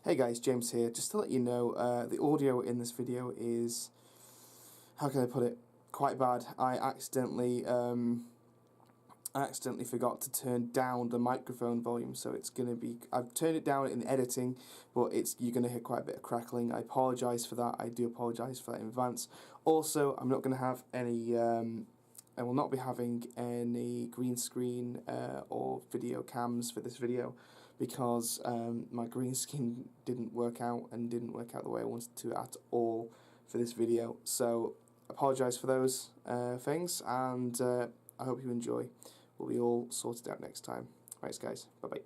Hey guys, James here. Just to let you know, the audio in this video is, how can I put it, quite bad. I accidentally forgot to turn down the microphone volume, so it's going to be, I've turned it down in editing, but you're going to hear quite a bit of crackling. I apologise for that. I do apologise for that in advance. Also, I'm not going to have any, I will not be having any green screen or video cams for this video because my green screen didn't work out the way I wanted to at all for this video. So apologise for those things, and I hope you enjoy. We'll be all sorted out next time. Thanks guys, bye bye.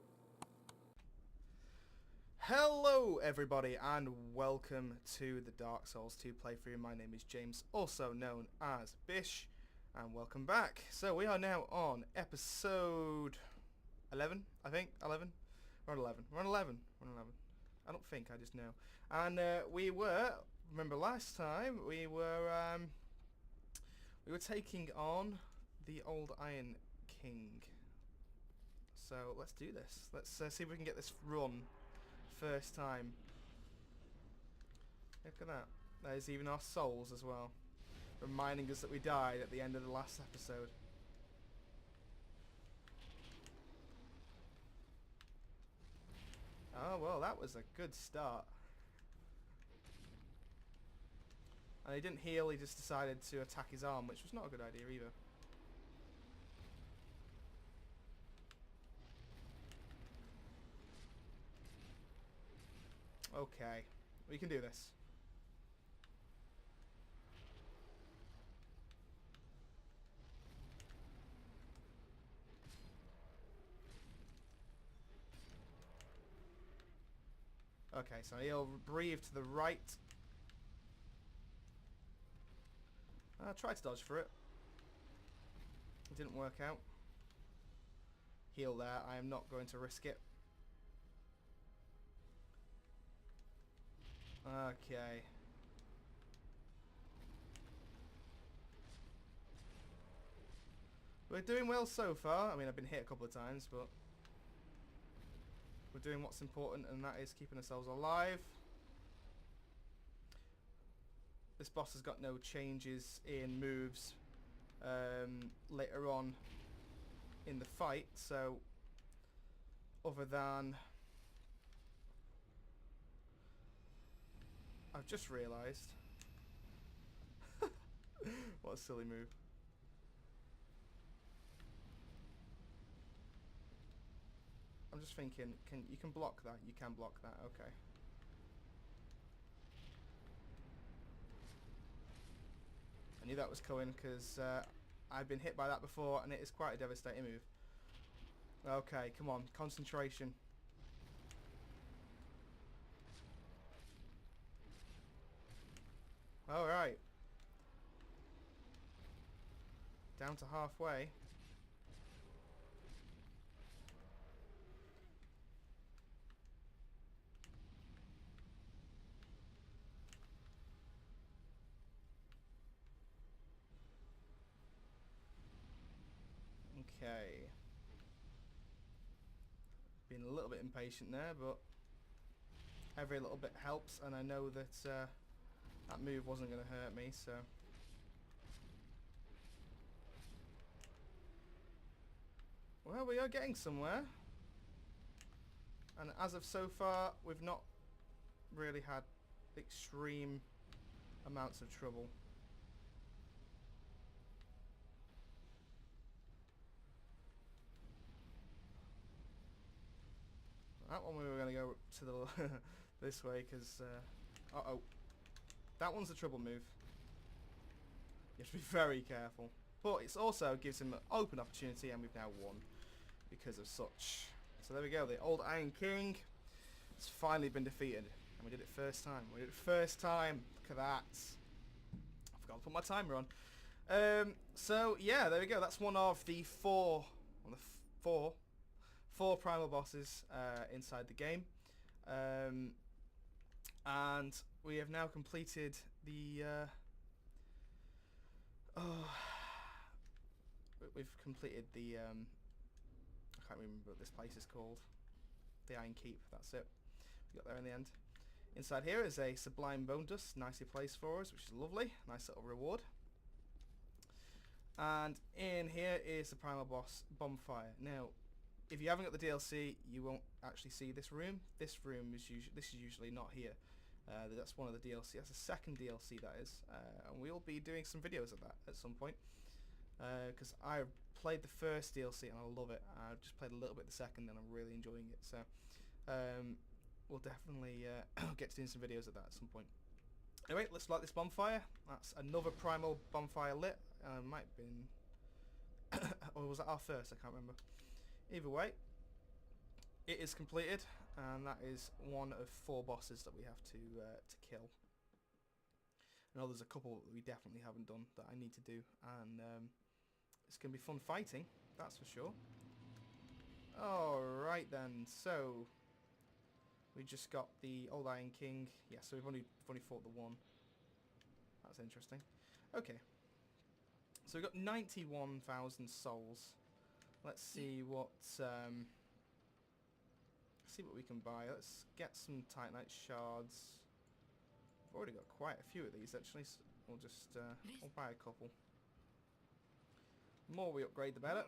Hello everybody and welcome to the Dark Souls 2 playthrough. My name is James, also known as Bish, and welcome back. So we are now on episode 11, I think. 11? We're on 11. We're on 11. We're on 11. I don't think, I just know. And remember last time, we were taking on the old Iron King. So let's do this. Let's see if we can get this run first time. Look at that. There's even our souls as well, reminding us that we died at the end of the last episode. Oh well, that was a good start. And he didn't heal, he just decided to attack his arm, which was not a good idea either. Okay, we can do this. Okay, so he'll breathe to the right. I tried to dodge for it. It didn't work out. Heal there, I am not going to risk it. Okay. We're doing well so far. I mean, I've been hit a couple of times, but we're doing what's important, and that is keeping ourselves alive. This boss has got no changes in moves later on in the fight, so other than... I've just realised. What a silly move. I'm just thinking, you can block that? You can block that, okay. I knew that was coming because I've been hit by that before and it is quite a devastating move. Okay, come on, concentration. Alright. Down to halfway. Okay. Being a little bit impatient there, but every little bit helps, and I know that that move wasn't going to hurt me, so... Well, we are getting somewhere. And as of so far, we've not really had extreme amounts of trouble. That one we were going to go to the this way because uh-oh. That one's a trouble move. You have to be very careful. But it also gives him an open opportunity, and we've now won because of such. So there we go, the old Iron King has finally been defeated. And we did it first time. We did it first time. Look at that. I forgot to put my timer on. So yeah, there we go. That's one of the four primal bosses inside the game. And we have now completed the we've completed the I can't remember what this place is called. The Iron Keep, that's it. Got there in the end. Inside here is a sublime bone dust, nicely placed for us, which is lovely. Nice little reward. And in here is the primal boss bonfire. Now, if you haven't got the DLC, you won't actually see this room. This room is usually not here. That's one of the DLC. That's the second DLC, that is, and we'll be doing some videos of that at some point. Because I played the first DLC and I love it. I've just played a little bit the second and I'm really enjoying it. So we'll definitely get to doing some videos of that at some point. Anyway, let's light this bonfire. That's another primal bonfire lit. Might have been... or was that our first? I can't remember. Either way, it is completed, and that is one of 4 bosses that we have to kill. I know there's a couple that we definitely haven't done that I need to do, and it's going to be fun fighting, that's for sure. Alright then, so... we just got the Old Iron King. Yeah, so we've only fought the one. That's interesting. Okay. So we've got 91,000 souls. Let's see what we can buy. Let's get some Titanite shards. I've already got quite a few of these actually. So we'll just we'll buy a couple. The more we upgrade, the better.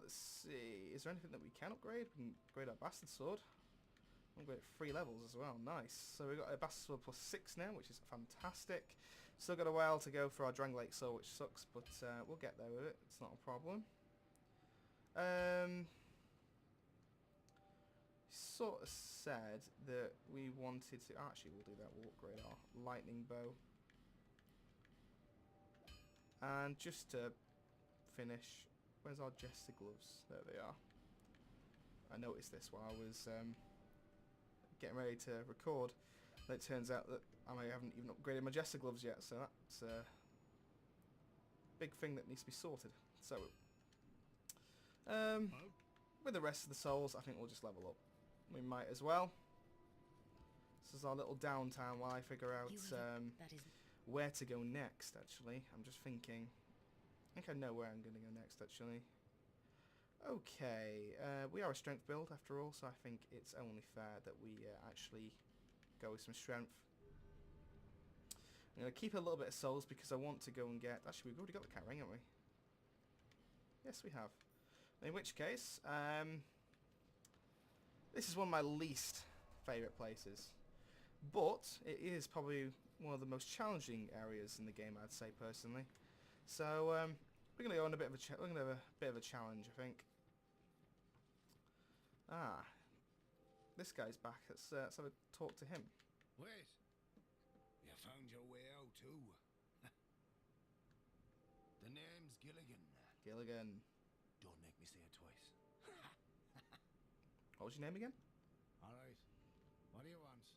Let's see. Is there anything that we can upgrade? We can upgrade our bastard sword. Upgrade 3 levels as well. Nice. So we've got a bastard sword plus 6 now, which is fantastic. Still got a while to go for our Dranglake sword, which sucks, but we'll get there with it. It's not a problem. Sort of said that we wanted to... actually, we'll do that. We'll upgrade our lightning bow. And just to finish, where's our jester gloves? There they are. I noticed this while I was getting ready to record. It turns out that I haven't even upgraded my jester gloves yet, so that's a big thing that needs to be sorted. So, with the rest of the souls, I think we'll just level up. We might as well. This is our little downtime while I figure out where to go next, actually. I'm just thinking. I think I know where I'm going to go next, actually. Okay, we are a strength build after all, so I think it's only fair that we actually go with some strength. I'm going to keep a little bit of souls because I want to go and get... actually, we've already got the cat ring, haven't we? Yes, we have. In which case, this is one of my least favourite places. But it is probably one of the most challenging areas in the game, I'd say, personally. So, we're going to go on a bit of a we're going to have a bit of a challenge, I think. Ah, this guy's back. Let's have a talk to him. Wait, you found your way out too. The name's Gilligan. Gilligan. Don't make me say it twice. What was your name again? All right. What do you want?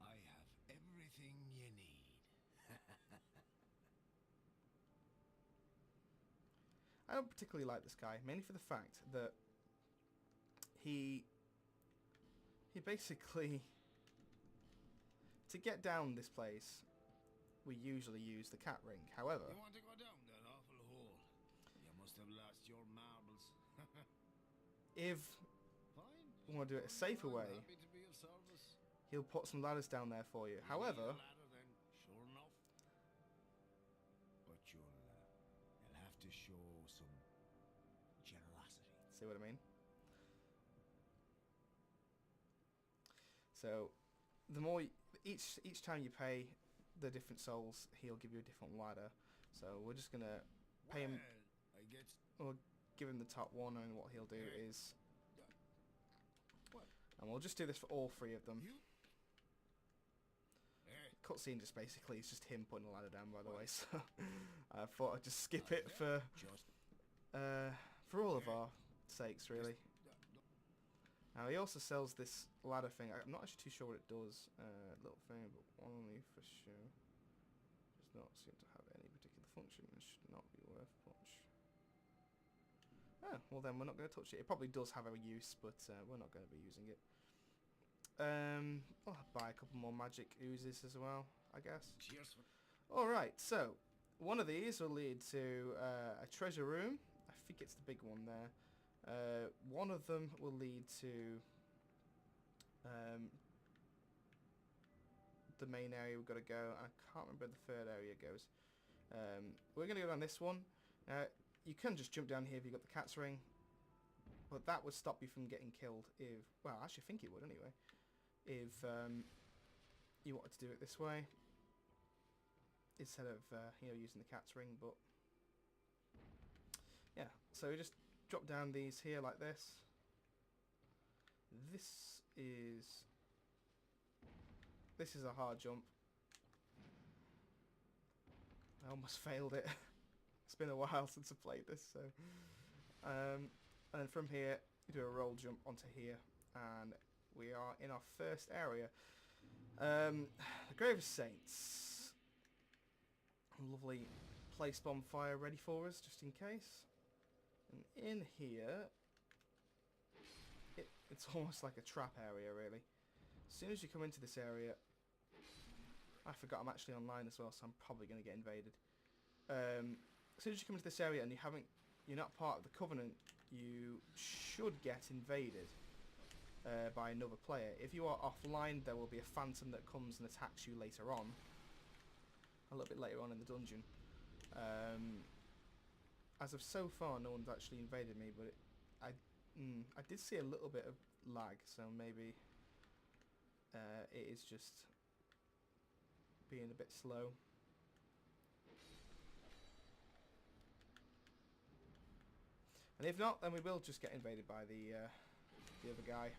I have everything you need. I don't particularly like this guy, mainly for the fact that he basically, to get down this place, we usually use the cat ring. However, you want to go down that awful hole? You must have lost your marbles. if Fine. we want to do it a safer way, Happy to be of service. he'll put some ladders down there for you. However, Ladder, then. Sure enough. But you'll have to show some generosity. see what I mean? So, the more each time you pay the different souls, he'll give you a different ladder. So we're just gonna pay him. I guess. We'll give him the top one, and what he'll do is, What? and we'll just do this for all 3 of them. You? Hey. Cutscene just basically is just him putting the ladder down, by the way. So I thought I'd just skip it for all of our sakes, really. Now he also sells this ladder thing. I'm not actually too sure what it does. Little thing, but only for show. Does not seem to have any particular function and should not be worth much. Oh, well then we're not going to touch it. It probably does have a use, but we're not going to be using it. I'll buy a couple more magic oozes as well, I guess. Cheers. Alright, so one of these will lead to a treasure room. I think it's the big one there. One of them will lead to the main area we've got to go. I can't remember where the third area goes. We're going to go down this one. You can just jump down here if you've got the cat's ring, but that would stop you from getting killed if, well, I actually think it would anyway, if you wanted to do it this way instead of using the cat's ring. But yeah, so we just drop down these here like this. This is a hard jump. I almost failed it. It's been a while since I played this, so and then from here you do a roll jump onto here, and we are in our first area. The Grave of Saints. A lovely place bonfire ready for us, just in case. And in here, it's almost like a trap area, really. As soon as you come into this area, I forgot I'm actually online as well, so I'm probably going to get invaded. As soon as you come into this area and you're not part of the Covenant, you should get invaded by another player. If you are offline, there will be a phantom that comes and attacks you later on, a little bit later on in the dungeon. As of so far, no one's actually invaded me, but I did see a little bit of lag, so maybe it is just being a bit slow. And if not, then we will just get invaded by the other guy.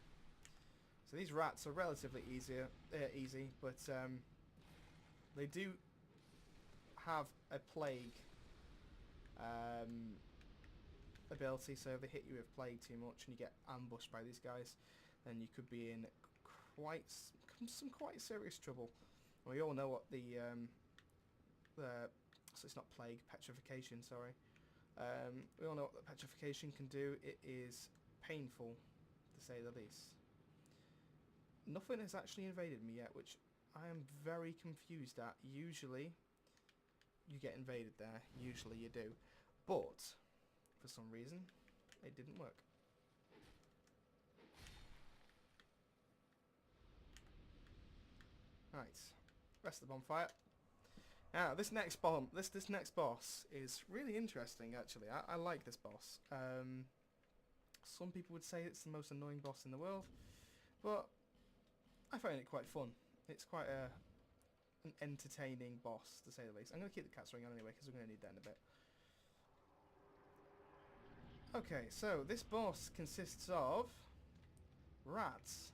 So these rats are relatively easy, but they do have a plague ability, so if they hit you with plague too much and you get ambushed by these guys, then you could be in some quite serious trouble. And we all know what so it's not plague, petrification, sorry. We all know what the petrification can do. It is painful, to say the least. Nothing has actually invaded me yet, which I am very confused at. Usually you get invaded there, usually you do, but for some reason it didn't work. Right, rest of the bonfire. Now this next boss is really interesting, actually. I like this boss. Some people would say it's the most annoying boss in the world, but I find it quite fun. It's quite an entertaining boss, to say the least. I'm going to keep the cat's ring on anyway, because we're going to need that in a bit. Okay, so this boss consists of rats.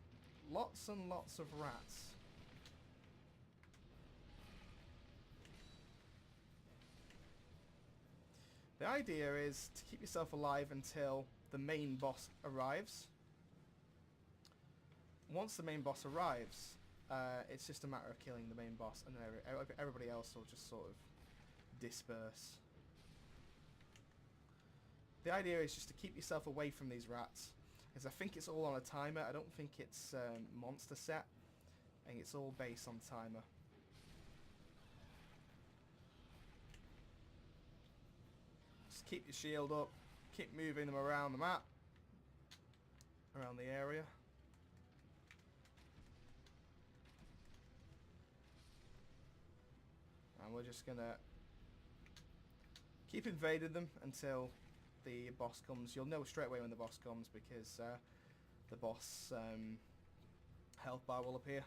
Lots and lots of rats. The idea is to keep yourself alive until the main boss arrives. Once the main boss arrives, it's just a matter of killing the main boss, and then everybody else will just sort of disperse. The idea is just to keep yourself away from these rats, because I think it's all on a timer. I don't think it's monster set. I think it's all based on timer. Just keep your shield up, keep moving them around the map, around the area. And we're just gonna keep invading them until the boss comes. You'll know straight away when the boss comes, because the boss health bar will appear.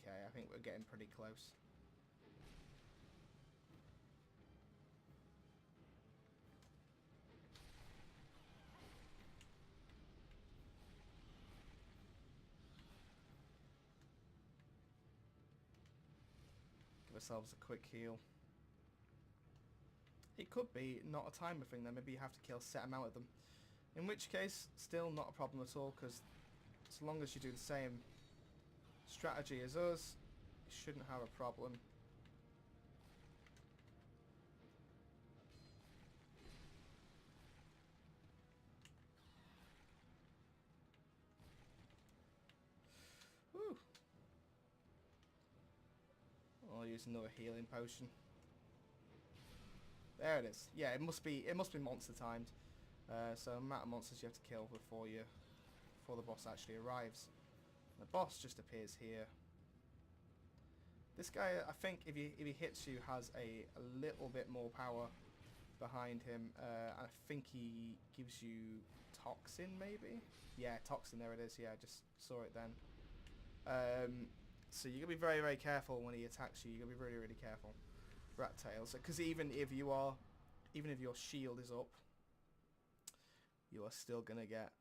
Okay, I think we're getting pretty close. Give ourselves a quick heal. It could be not a timer thing, then maybe you have to kill a set amount of them. In which case, still not a problem at all, because as long as you do the same strategy as us, you shouldn't have a problem. Whew. I'll use another healing potion. There it is. Yeah, it must be monster timed. So amount of monsters you have to kill before the boss actually arrives. The boss just appears here. This guy, I think, if he hits you, has a little bit more power behind him. I think he gives you toxin, maybe? Yeah, toxin, there it is. Yeah, I just saw it then. So you're going to be very, very careful when he attacks you. You're going to be really, really careful. Rat tails. Because even if your shield is up, you are still going to get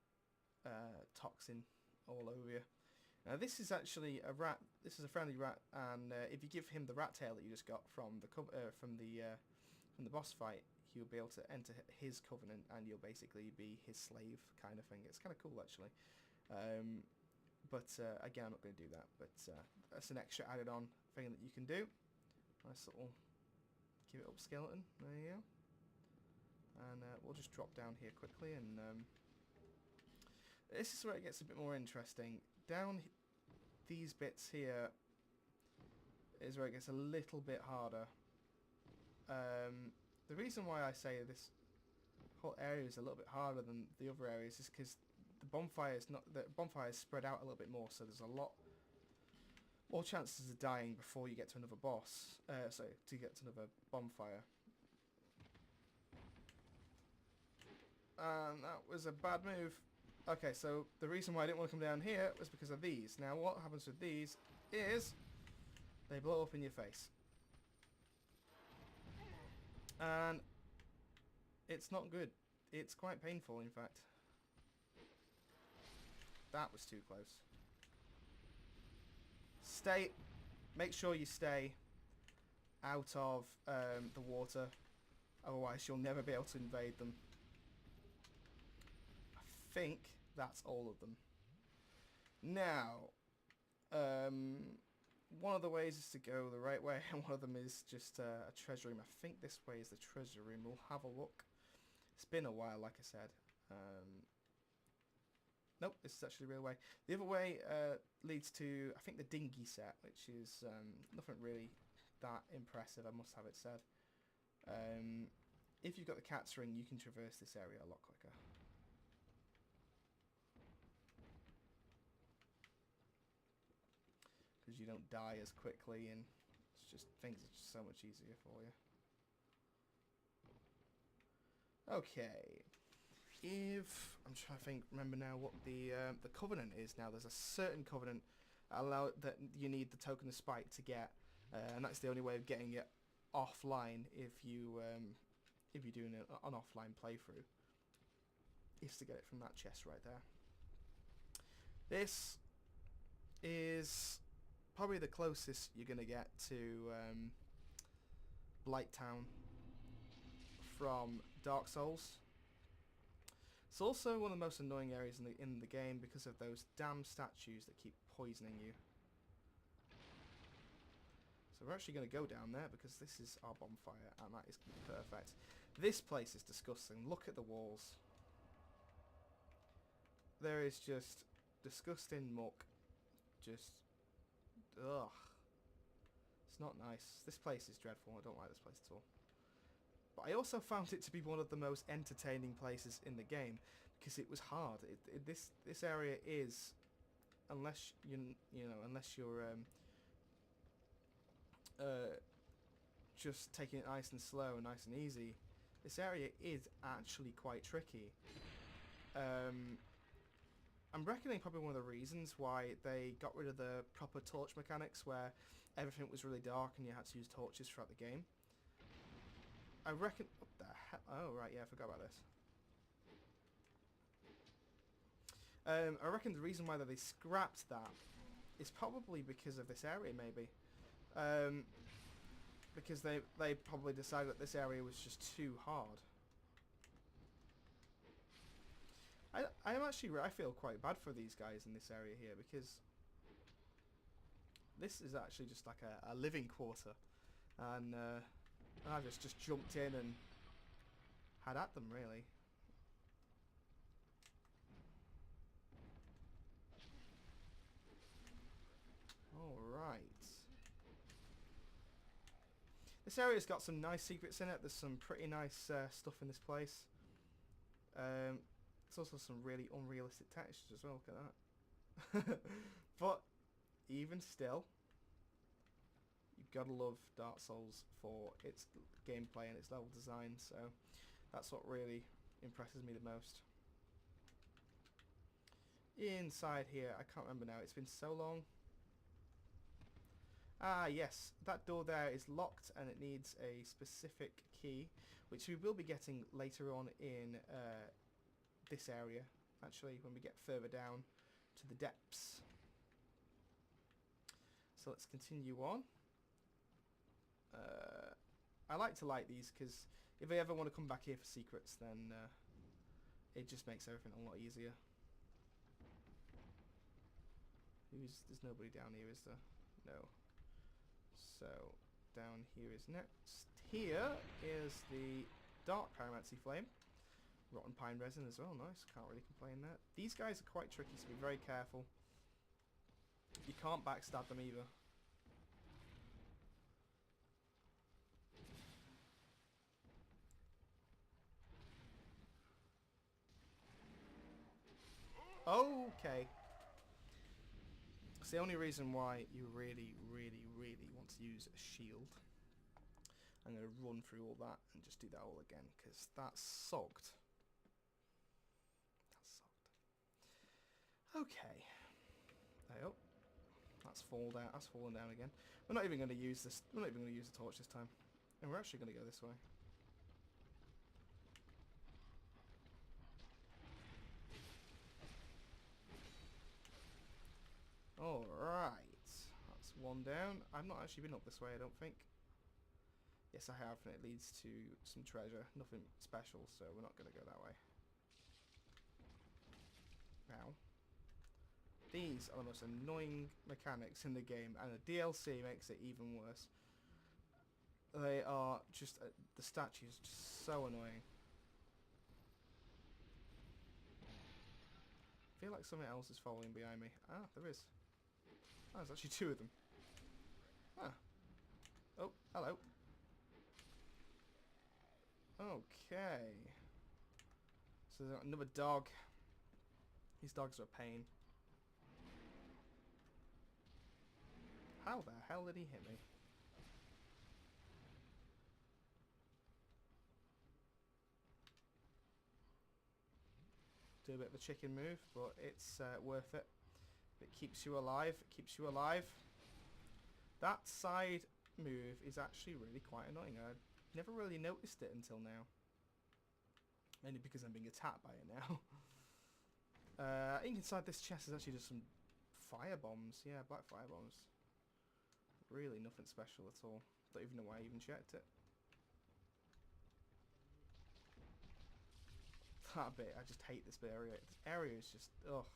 toxin all over you. Now this is actually a rat. This is a friendly rat, and if you give him the rat tail that you just got from the boss fight, he'll be able to enter his covenant, and you'll basically be his slave, kind of thing. It's kind of cool, actually. But again, I'm not going to do that. But that's an extra added-on thing that you can do. Nice little give it up skeleton. There you go. And we'll just drop down here quickly, and this is where it gets a bit more interesting. Down these bits here is where it gets a little bit harder. The reason why I say this whole area is a little bit harder than the other areas is because the bonfire is spread out a little bit more, so there's a lot more chances of dying before you get to another boss. So to get to another bonfire. And that was a bad move. Okay, so the reason why I didn't want to come down here was because of these. Now what happens with these is they blow up in your face. And it's not good. It's quite painful, in fact. That was too close. Make sure you stay out of the water. Otherwise you'll never be able to invade them. I think that's all of them. Now, one of the ways is to go the right way, and one of them is just a treasure room. I think this way is the treasure room. We'll have a look. It's been a while, like I said. Nope, this is actually the real way. The other way leads to, I think, the dinghy set, which is nothing really that impressive, I must have it said. If you've got the cat's ring, you can traverse this area a lot quicker. Because you don't die as quickly, and it's just things are just so much easier for you. Okay, if I'm trying to remember now what the covenant is. Now there's a certain covenant that you need the token of spite to get, and that's the only way of getting it offline if you're doing an offline playthrough. Is to get it from that chest right there. This is probably the closest you're going to get to Blighttown from Dark Souls. It's also one of the most annoying areas in the game because of those damn statues that keep poisoning you. So we're actually going to go down there because this is our bonfire, and that is perfect. This place is disgusting. Look at the walls. There is just disgusting muck. Just ugh. It's not nice. This place is dreadful. I don't like this place at all. But I also found it to be one of the most entertaining places in the game because it was hard. This area is, unless unless you're just taking it nice and slow and nice and easy, this area is actually quite tricky. I'm reckoning probably one of the reasons why they got rid of the proper torch mechanics where everything was really dark and you had to use torches throughout the game. I reckon... What the hell? Oh, right, yeah, I forgot about this. I reckon the reason why they scrapped that is probably because of this area, maybe. Because they probably decided that this area was just too hard. I feel quite bad for these guys in this area here because this is actually just like a living quarter, and I just jumped in and had at them, really. Alright. This area's got some nice secrets in it. There's some pretty nice stuff in this place. There's also some really unrealistic textures as well. Look at that. But even still, you've got to love Dark Souls for its gameplay and its level design. So that's what really impresses me the most. Inside here, I can't remember now. It's been so long. Ah, yes. That door there is locked and it needs a specific key, which we will be getting later on in this area, actually, when we get further down to the depths. So let's continue on. I like to light these because if I ever want to come back here for secrets, then it just makes everything a lot easier. There's nobody down here, is there? No. So, down here is next. Here is the Dark Pyromancy Flame. Rotten Pine Resin as well, nice. Can't really complain there. These guys are quite tricky, so be very careful. You can't backstab them either. Okay. It's the only reason why you really, really, really want to use a shield. I'm going to run through all that and just do that all again, because that sucked. That sucked. Okay. Oh, that's fallen down. That's fallen down again. We're not even going to use this. We're not even going to use the torch this time, and we're actually going to go this way. Alright, that's one down. I've not actually been up this way, I don't think. Yes, I have, and it leads to some treasure. Nothing special, so we're not going to go that way. Now, these are the most annoying mechanics in the game, and the DLC makes it even worse. They are just... the statues are just so annoying. I feel like something else is following behind me. Ah, there is. Oh, there's actually two of them. Ah. Oh, hello. Okay. So there's another dog. These dogs are a pain. How the hell did he hit me? Do a bit of a chicken move, but it's worth it. It keeps you alive. It keeps you alive. That side move is actually really quite annoying. I never really noticed it until now. Mainly because I'm being attacked by it now. I think inside this chest is actually just some fire bombs. Yeah, black fire bombs. Really nothing special at all. Don't even know why I even checked it. That bit, I just hate this bit area. This area is just, ugh.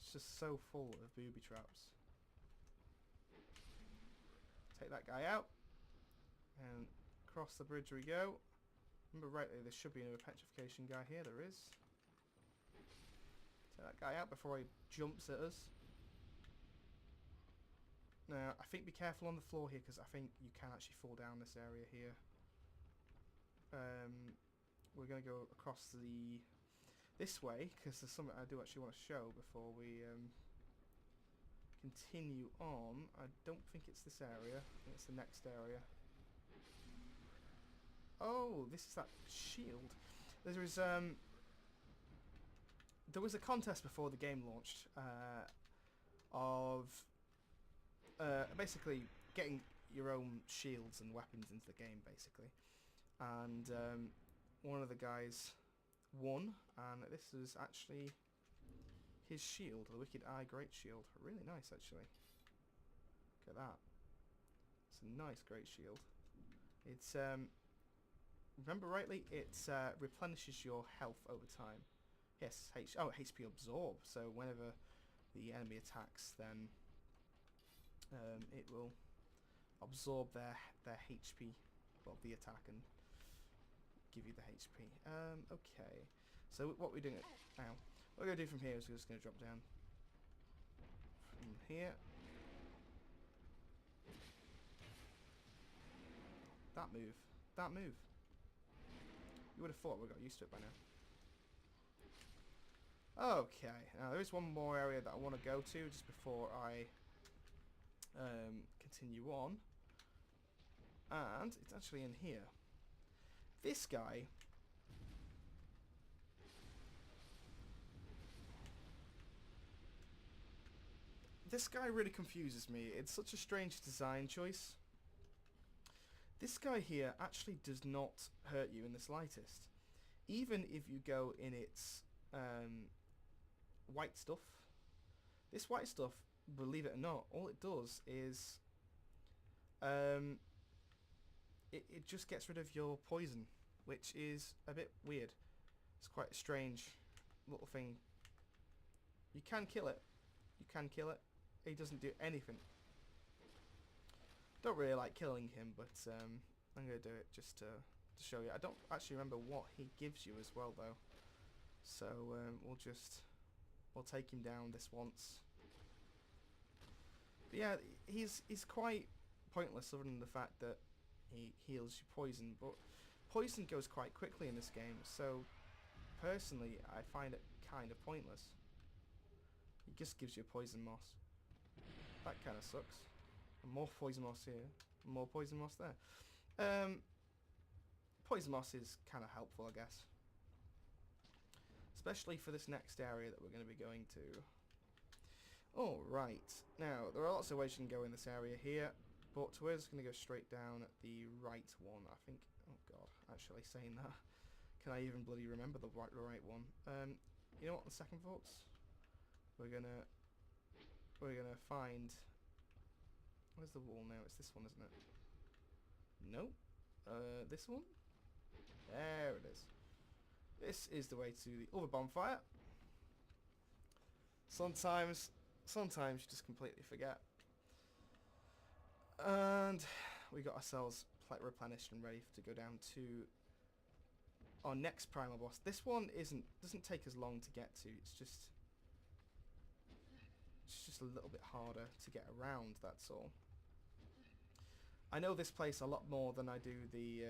It's just so full of booby traps. Take that guy out. And across the bridge we go. Remember rightly, there should be another petrification guy here. There is. Take that guy out before he jumps at us. Now, I think be careful on the floor here, because I think you can actually fall down this area here. We're going to go across this way, because there's something I do actually want to show before we continue on. I don't think it's this area. I think it's the next area. Oh, this is that shield. There was a contest before the game launched of basically getting your own shields and weapons into the game, basically. And one of the guys won, and this is actually his shield, the Wicked Eye Great Shield. Really nice, actually. Look at that. It's a nice Great Shield. It's remember rightly, it replenishes your health over time. Yes, HP absorb. So whenever the enemy attacks, then it will absorb their HP, well, the attack, and give you the HP. Okay. So what we're doing, what we're going to do from here is we're just going to drop down from here. That move. That move. You would have thought we got used to it by now. Okay, now there is one more area that I want to go to just before I continue on. And it's actually in here. This guy... This guy really confuses me. It's such a strange design choice. This guy here actually does not hurt you in the slightest. Even if you go in its white stuff. This white stuff, believe it or not, all it does is it just gets rid of your poison, which is a bit weird. It's quite a strange little thing. You can kill it. You can kill it. He doesn't do anything. Don't really like killing him, but I'm going to do it just to show you. I don't actually remember what he gives you as well, though. So we'll take him down this once. But yeah, he's quite pointless other than the fact that he heals your poison. But poison goes quite quickly in this game, so personally I find it kind of pointless. He just gives you poison moss. That kind of sucks. And more poison moss here. And more poison moss there. Poison moss is kind of helpful, I guess. Especially for this next area that we're going to be going to. Alright. Now, there are lots of ways you can go in this area here. But we're just going to go straight down the right one, I think. Oh god, actually saying that. Can I even bloody remember the right one? You know what, the second thoughts? We're gonna find... Where's the wall now? It's this one, isn't it? Nope. This one? There it is. This is the way to the other bonfire. Sometimes you just completely forget. And we got ourselves replenished and ready to go down to our next primal boss. This one doesn't take as long to get to. It's just a little bit harder to get around, that's all. I know this place a lot more than I do the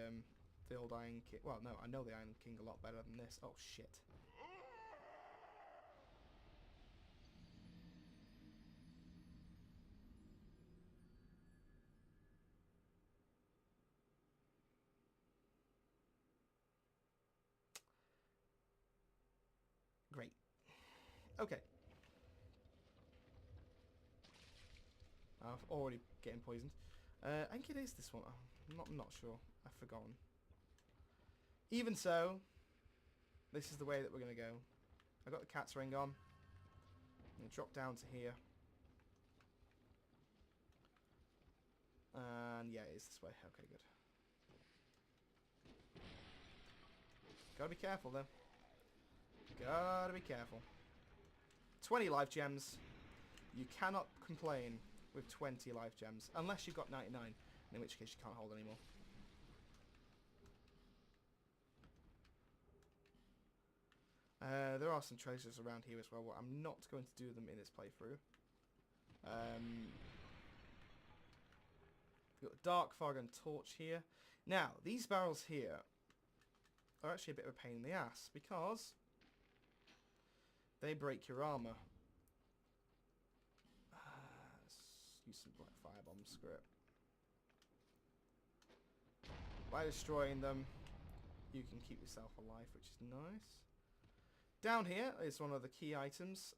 old Iron King. Well, no, I know the Iron King a lot better than this. Oh, shit. Great. Okay. I'm already getting poisoned. I think it is this one. I'm not sure. I've forgotten. Even so, this is the way that we're going to go. I've got the cat's ring on. I'm going to drop down to here. And yeah, it is this way. Okay, good. Gotta be careful, though. Gotta be careful. 20 life gems. You cannot complain with 20 life gems. Unless you've got 99. In which case you can't hold anymore. There are some treasures around here as well. But I'm not going to do them in this playthrough. We've got Dark Fog and Torch here. Now, these barrels here are actually a bit of a pain in the ass. Because they break your armor. Let's use some black firebomb, screw it. By destroying them, you can keep yourself alive, which is nice. Down here is one of the key items.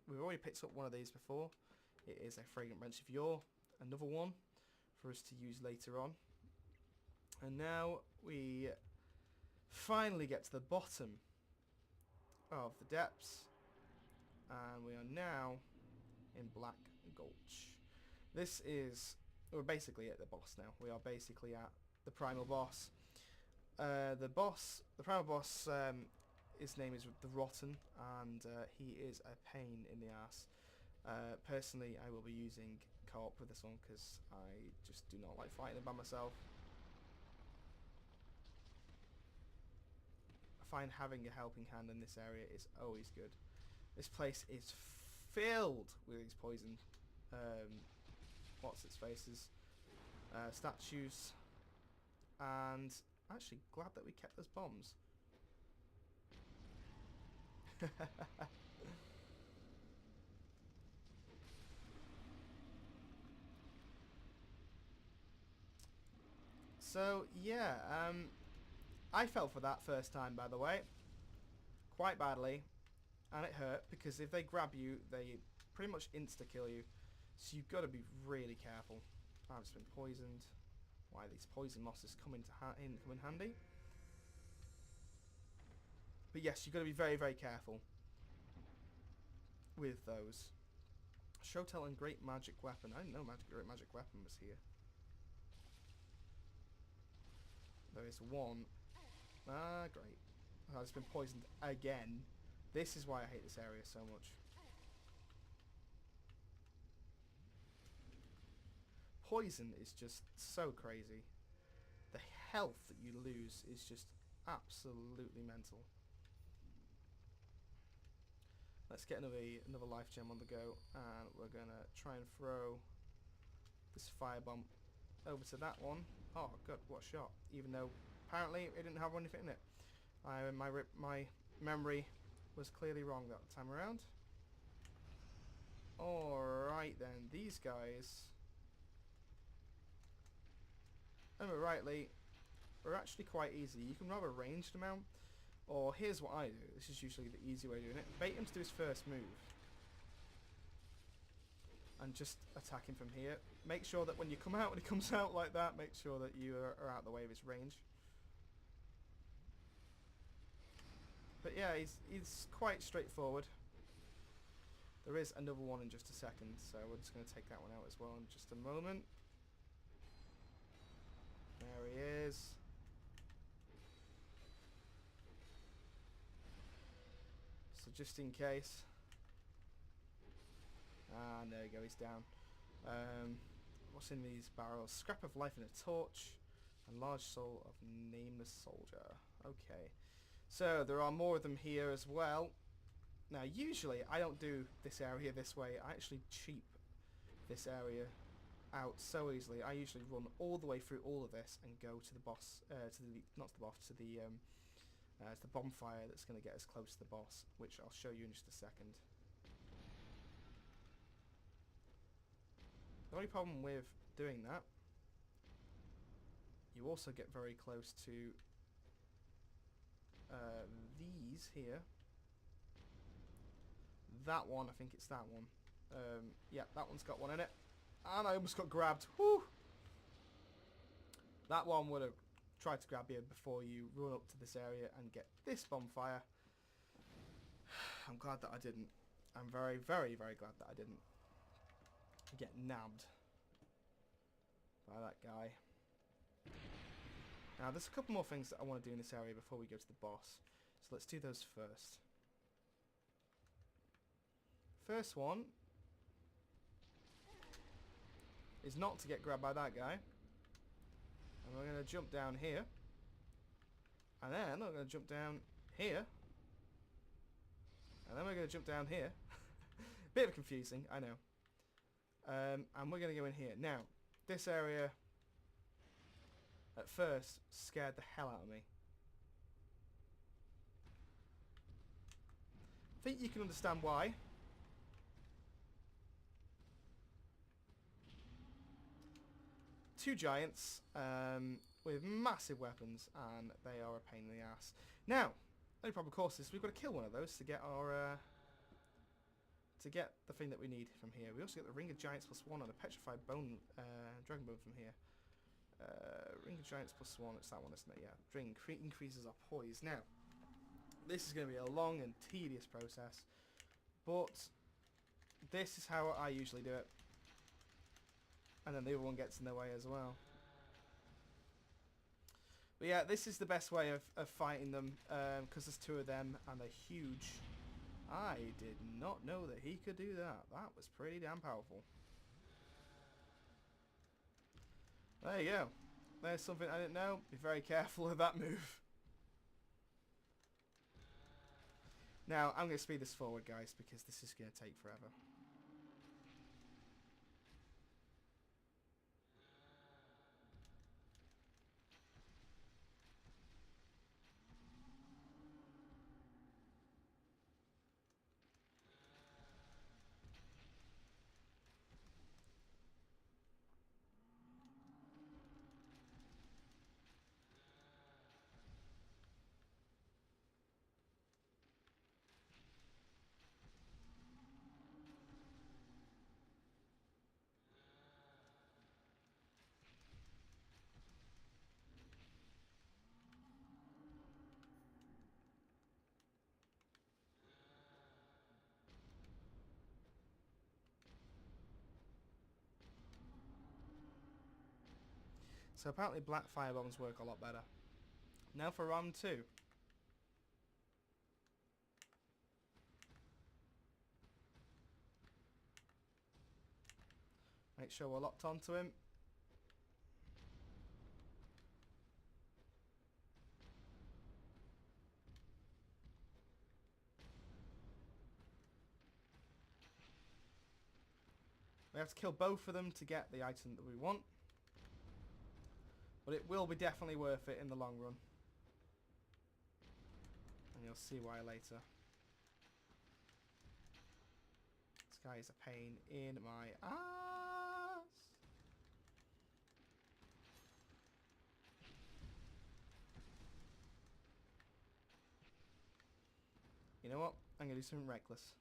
We've already picked up one of these before. It is a fragrant wrench of yore. Another one for us to use later on. And now we finally get to the bottom of the depths. And we are now in Black Gulch. This is... We're basically at the boss now. We are basically at the primal boss. The primal boss, his name is the Rotten, and he is a pain in the ass. Personally, I will be using co-op with this one because I just do not like fighting by myself. I find having a helping hand in this area is always good. This place is filled with these poison, what's its faces, statues. And actually glad that we kept those bombs. So yeah, I fell for that first time, by the way, quite badly, and it hurt because if they grab you, they pretty much insta-kill you. So you've got to be really careful. I've just been poisoned. Why these poison mosses come in handy? But yes, you've got to be very, very careful with those. Shotel and Great Magic Weapon. I didn't know Great Magic Weapon was here. There is one. Ah, great. I've just been poisoned again. This is why I hate this area so much. Poison is just so crazy. The health that you lose is just absolutely mental. Let's get another life gem on the go, and we're gonna try and throw this firebomb over to that one. Oh god, what a shot! Even though apparently it didn't have anything in it. My memory was clearly wrong that time around. Alright then, these guys, remember rightly, are actually quite easy. You can rather ranged them out, or here's what I do. This is usually the easy way of doing it. Bait him to do his first move. And just attack him from here. Make sure that when he comes out like that, make sure that you are out of the way of his range. But yeah, he's quite straightforward. There is another one in just a second, so we're just going to take that one out as well in just a moment. There he is. So just in case. Ah, there we go, he's down. What's in these barrels? Scrap of life in a torch. And large soul of nameless soldier. Okay. So there are more of them here as well. Now usually I don't do this area this way. I actually cheap this area out so easily. I usually run all the way through all of this and go to the boss, to the bonfire that's going to get us close to the boss, which I'll show you in just a second. The only problem with doing that, you also get very close to these here. That one, I think it's that one. Yeah, that one's got one in it. And I almost got grabbed. Whew! That one would have tried to grab you before you run up to this area and get this bonfire. I'm glad that I didn't. I'm very, very, very glad that I didn't get nabbed by that guy. Now, there's a couple more things that I want to do in this area before we go to the boss. So let's do those first. First one is not to get grabbed by that guy. And we're going to jump down here. And then we're going to jump down here. And then we're going to jump down here. Bit of confusing, I know. And we're going to go in here. Now, this area at first scared the hell out of me. I think you can understand why. Two giants with massive weapons, and they are a pain in the ass. Now, the only problem, of course, is we've got to kill one of those to get our to get the thing that we need from here. We also get the Ring of Giants +1 and a Petrified Bone, Dragon Bone from here. Ring of Giants +1, it's that one, isn't it? Yeah. Drink increases our poise. Now, this is going to be a long and tedious process, but this is how I usually do it. And then the other one gets in the way as well. But yeah, this is the best way of fighting them, because there's two of them and they're huge. I did not know that he could do that. That was pretty damn powerful. There you go. There's something I didn't know. Be very careful of that move. Now, I'm going to speed this forward, guys, because this is going to take forever. So apparently black firebombs work a lot better. Now for round 2. Make sure we're locked onto him. We have to kill both of them to get the item that we want. But it will be definitely worth it in the long run. And you'll see why later. This guy is a pain in my ass. You know what? I'm going to do something reckless.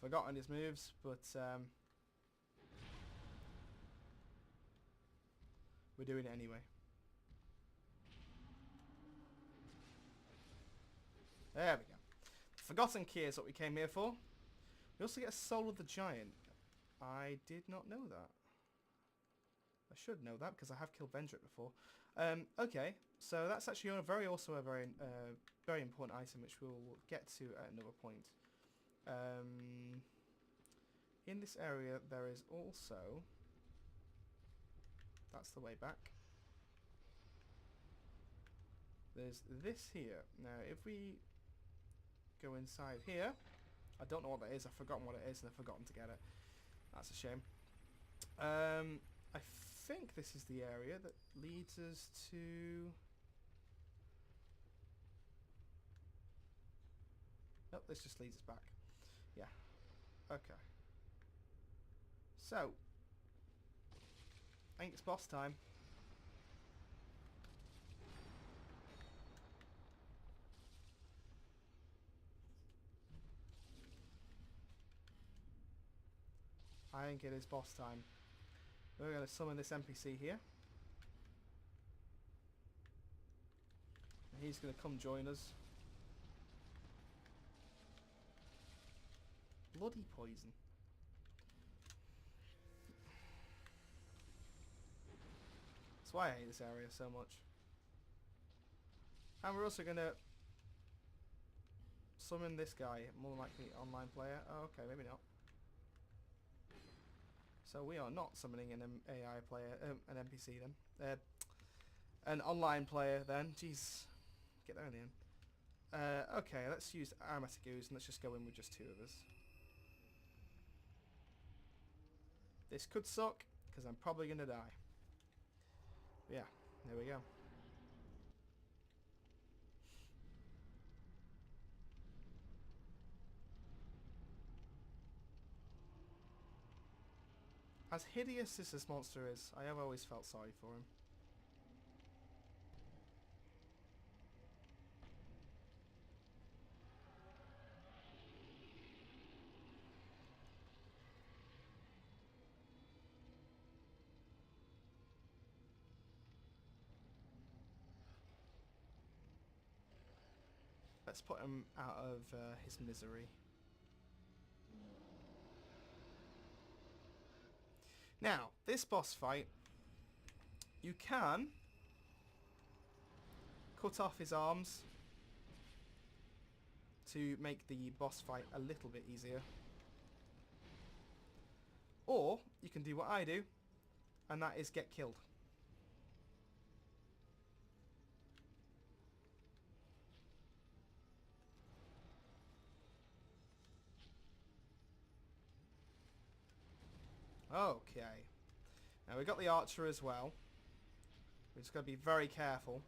Forgotten his moves, but we're doing it anyway. There we go. Forgotten key is what we came here for. We also get a Soul of the Giant. I did not know that. I should know that because I have killed Vendrick before. Okay, so that's actually also a very very important item which we'll get to at another point. In this area there is also... That's the way back. There's this here. Now if we go inside here... I don't know what that is. I've forgotten what it is and I've forgotten to get it. That's a shame. I think this is the area that leads us to... Nope, this just leads us back. Yeah. Okay. So, I think it's boss time. I think it is boss time. We're going to summon this NPC here. And he's going to come join us. Bloody poison. That's why I hate this area so much. And we're also going to summon this guy, more than likely online player. Oh, okay, maybe not. So we are not summoning an AI player, an NPC then. An online player then. Jeez, get there in the end. Okay, let's use aromatic ooze and let's just go in with just 2 of us. This could suck because I'm probably going to die. But yeah, there we go. As hideous as this monster is, I have always felt sorry for him. Let's put him out of his misery. Now, this boss fight, you can cut off his arms to make the boss fight a little bit easier. Or, you can do what I do, and that is get killed. Okay. Now we've got the archer as well. We're just got to be very careful.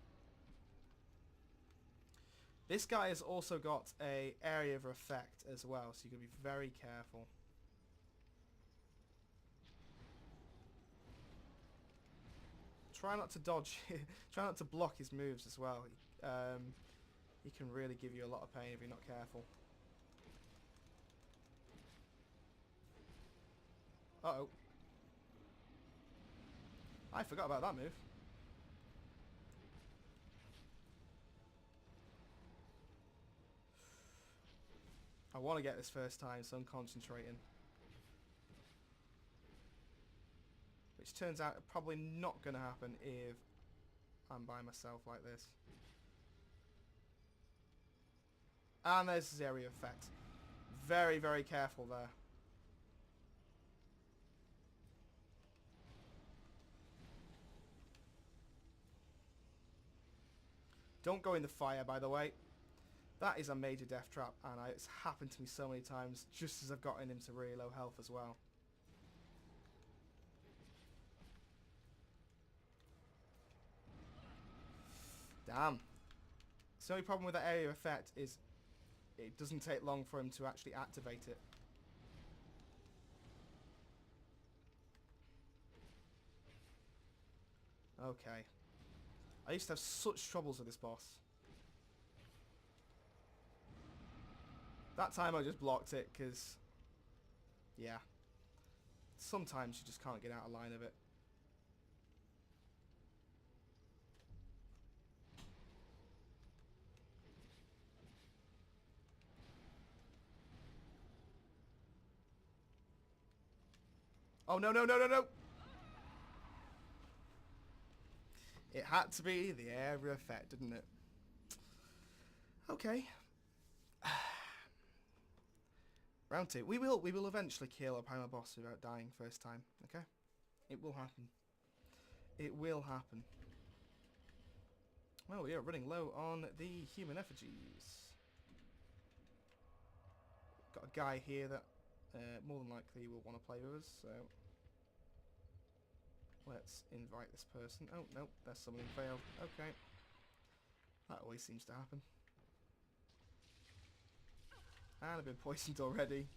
This guy has also got a area of effect as well, so you've got to be very careful. Try not to dodge. Try not to block his moves as well. He can really give you a lot of pain if you're not careful. Uh-oh. I forgot about that move. I want to get this first time, so I'm concentrating. Which turns out probably not going to happen if I'm by myself like this. And there's his area of effect. Very, very careful there. Don't go in the fire, by the way. That is a major death trap, and it's happened to me so many times, just as I've gotten him to really low health as well. Damn. So the only problem with that area of effect is it doesn't take long for him to actually activate it. Okay. I used to have such troubles with this boss. That time I just blocked it because, yeah, sometimes you just can't get out of line of it. Oh, no, no, no, no, no! It had to be the area effect, didn't it? Okay. Round 2. We will eventually kill a primal boss without dying first time, okay? It will happen. It will happen. Well, we are running low on the human effigies. Got a guy here that more than likely will want to play with us, so let's invite this person. Oh, no, there's someone who failed. Okay. That always seems to happen. And I've been poisoned already.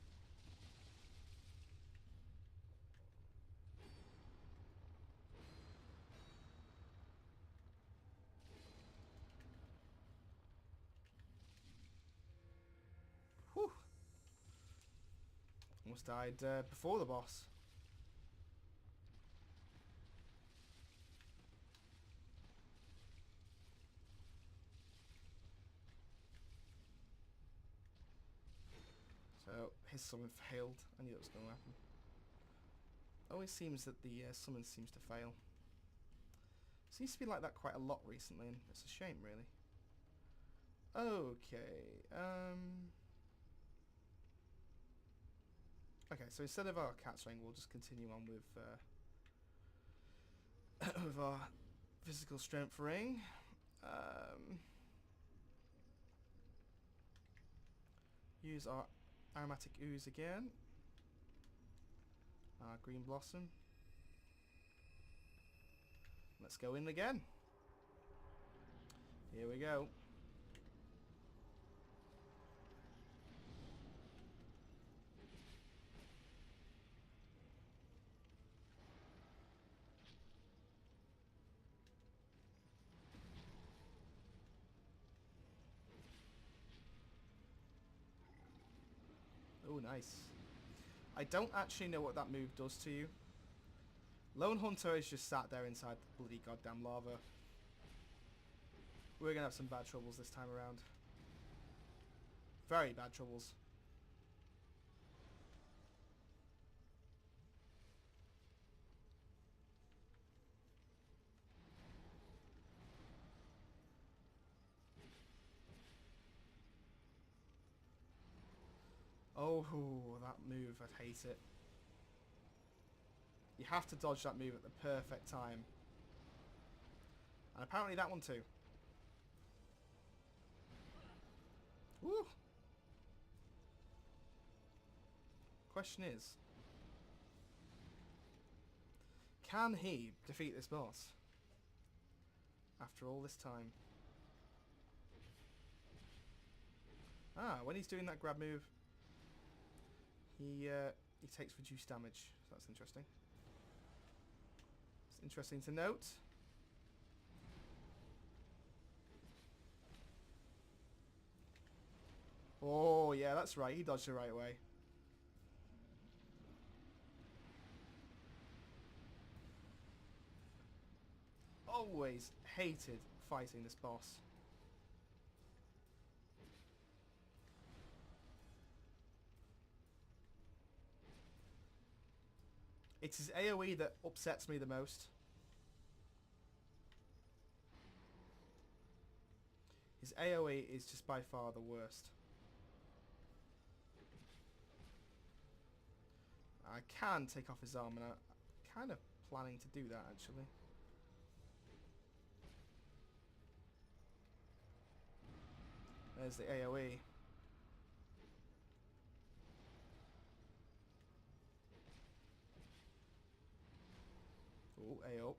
Whew. Almost died before the boss. So, his summon failed. I knew that was going to happen. Always seems that the summon seems to fail. Seems to be like that quite a lot recently, and it's a shame, really. Okay, okay, so instead of our cat's ring, we'll just continue on with with our physical strength ring. Use our aromatic ooze again. Our green blossom. Let's go in again. Here we go. Oh, nice. I don't actually know what that move does to you. Lone Hunter is just sat there inside the bloody goddamn lava. We're gonna have some bad troubles this time around. Very bad troubles. Oh, that move, I'd hate it. You have to dodge that move at the perfect time. And apparently that one too. Woo! Question is, can he defeat this boss after all this time? Ah, when he's doing that grab move, he takes reduced damage. So that's interesting. It's interesting to note. Oh, yeah, that's right. He dodged the right way. Always hated fighting this boss. It's his AoE that upsets me the most. His AoE is just by far the worst. I can take off his arm, and I'm kind of planning to do that, actually. There's the AoE. Ooh, AO.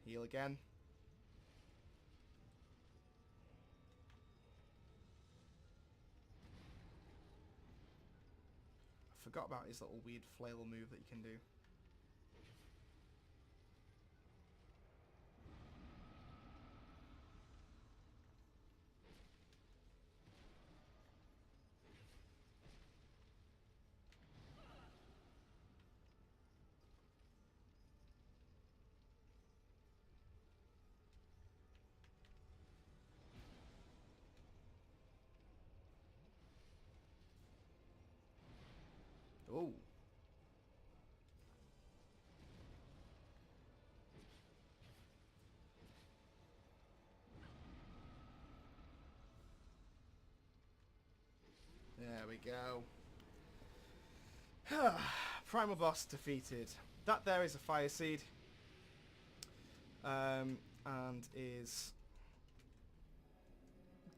Heal again. I forgot about his little weird flail move that you can do. Oh. There we go. Primal boss defeated. That there is a fire seed. And is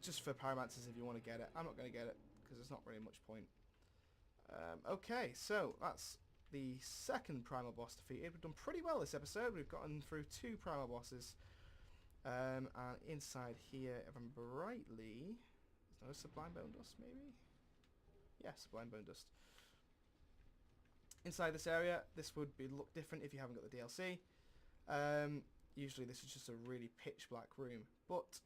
just for pyromancers if you want to get it. I'm not going to get it because there's not really much point. Okay, so that's the second primal boss defeated. We've done pretty well this episode. We've gotten through 2 primal bosses. And inside here, if I remember rightly, is there no sublime bone dust maybe? Yeah, sublime bone dust. Inside this area, this would look different if you haven't got the DLC. Usually this is just a really pitch black room, but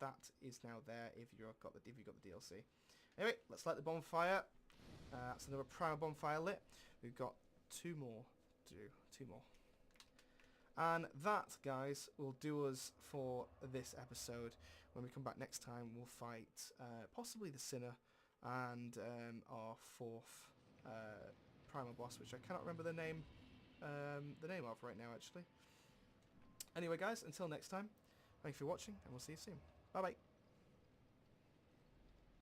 that is now there if you've got the DLC. Anyway, let's light the bonfire. That's another primal bonfire lit. We've got 2 more to do. 2 more. And that, guys, will do us for this episode. When we come back next time, we'll fight possibly the Sinner and our 4th primal boss, which I cannot remember the name of right now, actually. Anyway, guys, until next time, thanks for watching, and we'll see you soon. Bye-bye.